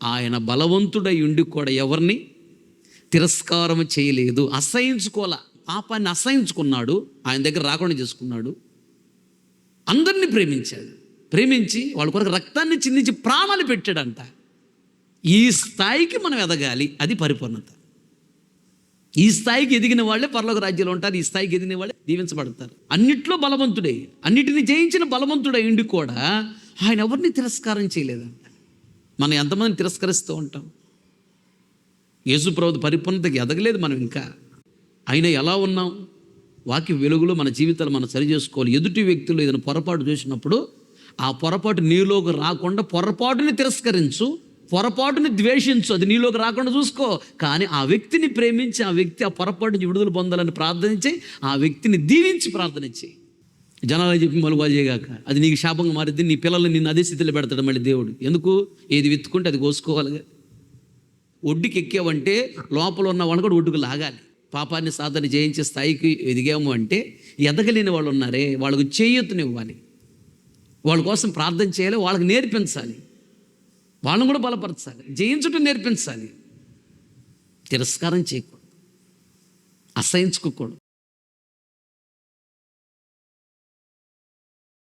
ఆయన బలవంతుడై ఉండి కూడా ఎవరిని తిరస్కారం చేయలేదు, అసహించుకోలే. పాపాన్ని అసహించుకున్నాడు, ఆయన దగ్గర రాకుండా చేసుకున్నాడు. అందరినీ ప్రేమించాడు, ప్రేమించి వాళ్ళ కొరకు రక్తాన్ని చిందించి ప్రాణాలు పెట్టాడంట. ఈ స్థాయికి మనం ఎదగాలి, అది పరిపూర్ణత. ఈ స్థాయికి ఎదిగిన వాళ్ళే పరలోక రాజ్యంలో ఉంటారు. ఈ స్థాయికి ఎదిగిన వాళ్ళే దీవించబడతారు. అన్నిట్లో బలవంతుడే, అన్నిటిని జయించిన బలవంతుడై ఉండి కూడా ఆయన ఎవరిని తిరస్కారం చేయలేదంట. మనం ఎంతమందిని తిరస్కరిస్తూ ఉంటాం? యేసుప్రభు పరిపూర్ణతకి ఎదగలేదు మనం ఇంకా. అయినా ఎలా ఉన్నాం? వాక్య వెలుగులో మన జీవితాలు మనం సరి చేసుకోవాలి. ఎదుటి వ్యక్తులు ఏదైనా పొరపాటు చేసినప్పుడు ఆ పొరపాటు నీలోకి రాకుండా, పొరపాటుని తిరస్కరించు, పొరపాటుని ద్వేషించు, అది నీలోకి రాకుండా చూసుకో. కానీ ఆ వ్యక్తిని ప్రేమించి, ఆ వ్యక్తి ఆ పొరపాటు నుంచి విడుదల పొందాలని ప్రార్థించి, ఆ వ్యక్తిని దీవించి ప్రార్థనించి, జనాలు చెప్పి మలుగు చేయగాక, అది నీకు శాపంగా మారిద్ది. నీ పిల్లల్ని నిన్ను అదే స్థితిలో పెడతాడు మళ్ళీ దేవుడు. ఎందుకు? ఏది విత్తుకుంటే అది కోసుకోవాలిగా. ఒడ్డుకి ఎక్కావంటే లోపల ఉన్న వాళ్ళు కూడా ఒడ్డుకు లాగాలి. పాపాన్ని సాధన జయించే స్థాయికి ఎదిగాము అంటే, ఎదగలేని వాళ్ళు ఉన్నారే, వాళ్ళకు చేయూతనివ్వాలి, వాళ్ళ కోసం ప్రార్థన చేయాలి, వాళ్ళకి నేర్పించాలి, వాళ్ళని కూడా బలపరచాలి, జయించుటం నేర్పించాలి. తిరస్కారం చేయకూడదు, అసహించుకోకూడదు.